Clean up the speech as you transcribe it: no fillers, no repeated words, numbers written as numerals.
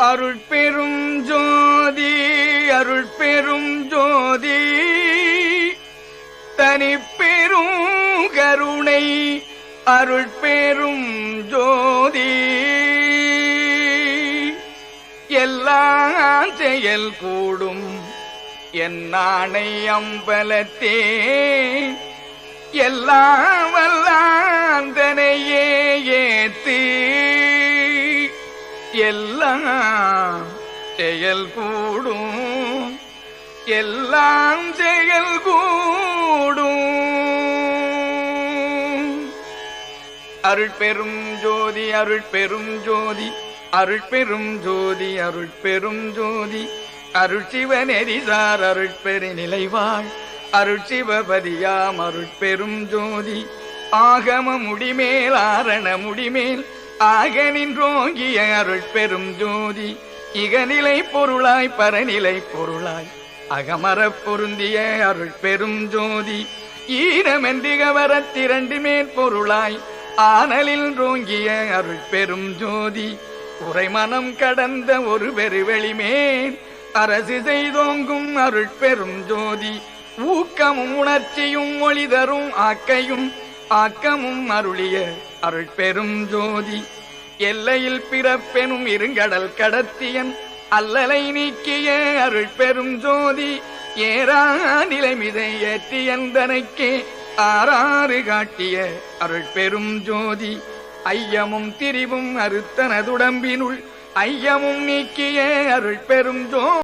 அருட்பெரும் ஜோதி அருட்பெரும் ஜோதி தனிப்பெரும் கருணை அருட்பெரும் ஜோதி எல்லாம் செயல் கூடும் என்னானை அம்பலத்தே எல்லாம் வல்லாந்தனையே ஏத்து எல்லாம் செயல் கூடும் எல்லாம் செயல் கூடும் அருட்பெரும் ஜோதி அருட்பெரும் ஜோதி அருட்பெரும் ஜோதி அருட்பெரும் ஜோதி அருட்சிவநெறிசார் அருட்பெரு நிலைவாழ் அருட்சிவபதியாம் அருட்பெரும் ஜோதி ஆகம முடிமேல் ஆரண முடிமேல் ஆக நின்றோங்கிய அருட்பெரும் ஜோதி இகநிலை பொருளாய் பரநிலை பொருளாய் அகமரப் பொருந்திய அருட்பெரும் ஜோதி ஈரமென்றிகவரத்திரண்டு மேற்பொருளாய் ஆனலில் ரோங்கிய அருட்பெரும் ஜோதி உரைமனம் கடந்த ஒரு பெருவெளிமேல் அரசு செய்தோங்கும் அருட்பெரும் ஜோதி ஊக்கமும் உணர்ச்சியும் ஒளி தரும் ஆக்கையும் ஆக்கமும் அருளிய அருட்பெரும் ஜோதி எல்லையில் பிறப்பெனும் இருங்கடல் கடத்தியன் அல்லலை நீக்கிய அருட்பெரும் ஜோதி ஏறா நிலைமிதை ஏற்றியந்தனைக்கே ஆறாறு காட்டிய அருட்பெரும் ஜோதி ஐயமும் திரிவும் அறுத்தனதுடம்பினுள் ஐயமும் நீக்கிய அருட்பெரும் ஜோதி